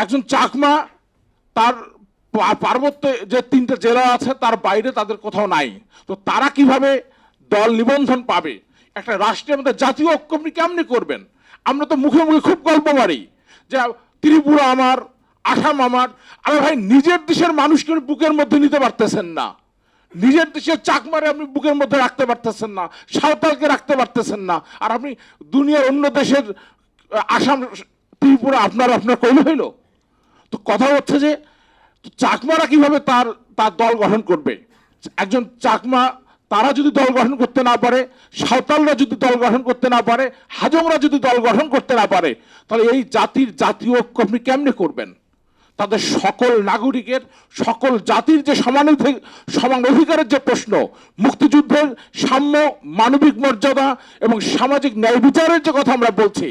একজন চাকমা তার পার্বত্য যে 3টে জেলা আছে তার বাইরে তাদের কোথাও নাই, তো তারা কিভাবে দল নিবন্ধন পাবে? একটা রাষ্ট্রের মধ্যে জাতীয় ঐক্য আপনি কেমনি করবেন? আমরা তো মুখে মুখে খুব গল্প মারি যে ত্রিপুরা আমার, আসাম আমার। আরে ভাই, নিজের দেশের মানুষকে বুকের মধ্যে নিতে পারতেছেন না, নিজের দেশের চাকমারে আপনি বুকের মধ্যে রাখতে পারতেছেন না, সাঁওতালকে রাখতে পারতেছেন না, আর আপনি দুনিয়ার অন্য দেশের আসাম, ত্রিপুরা আপনার আপনার কইল হইল? তো কথা হচ্ছে যে চাকমারা কিভাবে তার তার দল গঠন করবে? একজন চাকমা তারা যদি দল গঠন করতে না পারে, সাঁওতালরা যদি দল গঠন করতে না পারে, হাজংরা যদি দল গঠন করতে না পারে, তাহলে এই জাতির জাতীয় ঐক্য আপনি কেমনে করবেন? তাদের সকল নাগরিকের, সকল জাতির যে সমান অধিকারের যে প্রশ্ন, মুক্তিযুদ্ধের সাম্য, মানবিক মর্যাদা এবং সামাজিক ন্যায় বিচারের যে কথা আমরা বলছি,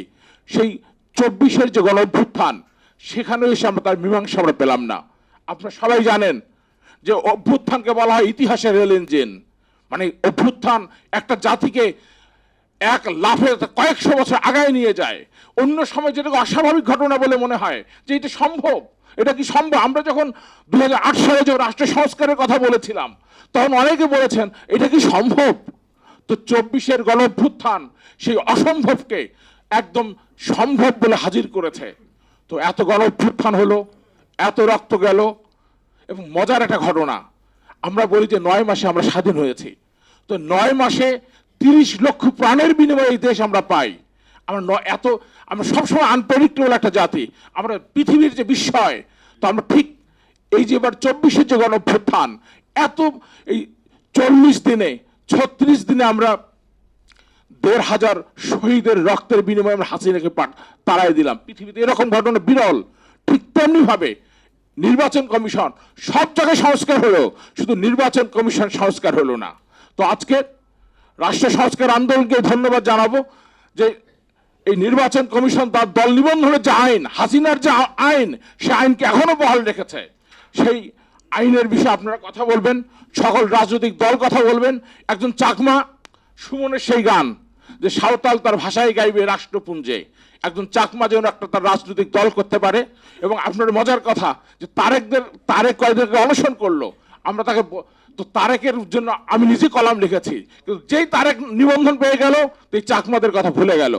সেই 24-এর যে গণ অভ্যুত্থান, সেখানে এসে আমরা তার মীমাংসা আমরা পেলাম না। আপনারা সবাই জানেন যে অভ্যুত্থানকে বলা হয় ইতিহাসের রেল ইঞ্জিন। মানে অভ্যুত্থান একটা জাতিকে এক লাফে কয়েকশো বছর আগায় নিয়ে যায়। অন্য সময় যেটাকে অস্বাভাবিক ঘটনা বলে মনে হয় যে এটা সম্ভব, এটা কি সম্ভব? আমরা যখন 2008 সালে যখন রাষ্ট্র সংস্কারের কথা বলেছিলাম, তখন অনেকে বলেছেন এটা কি সম্ভব? তো 24-এর গণ অভ্যুত্থান সেই অসম্ভবকে একদম সম্ভব বলে হাজির করেছে। তো এত গণ অভ্যুত্থান হলো, এত রক্ত গেল, এবং মজার একটা ঘটনা, আমরা বলি যে 9 মাসে আমরা স্বাধীন হয়েছি। তো 9 মাসে 30 লক্ষ প্রাণের বিনিময়ে এই দেশ আমরা পাই। আমরা সবসময় আনপ্রেডিক্টেবল একটা জাতি, আমরা পৃথিবীর যে বিস্ময়। তো আমরা ঠিক এই যে এবার 24-এর যে গণ অভ্যুত্থান, এত এই 40 দিনে 36 দিনে আমরা 1,500 শহীদের রক্তের বিনিময়ে আমরা হাসিনাকে তাড়াই দিলাম। পৃথিবীতে এরকম ঘটনা বিরল। ঠিক তেমনি ভাবে নির্বাচন কমিশন সব জায়গায় সংস্কার হলো, শুধু নির্বাচন কমিশন সংস্কার হলো না। তো আজকে রাষ্ট্র সংস্কার আন্দোলনকে ধন্যবাদ জানাবো যে এই নির্বাচন কমিশন তার দল নিবন্ধনের যে আইন, হাসিনার যে আইন, সে আইনকে এখনো বহাল রেখেছে। সেই আইনের বিষয়ে আপনারা কথা বলবেন, সকল রাজনৈতিক দল কথা বলবেন। একজন চাকমা সুমনের সেই গান যে সাঁওতাল তার ভাষায় গাইবে রাষ্ট্রপুঞ্জে, একজন চাকমা যেন একটা তার রাজনৈতিক দল করতে পারে। এবং আপনার মজার কথা যে তারেক কয়েকদিনকে অনশন করলো, আমরা তাকে তো তারেকের জন্য আমি নিজে কলাম লিখেছি, কিন্তু যেই তারেক নিবন্ধন পেয়ে গেল, এই চাকমাদের কথা ভুলে গেল।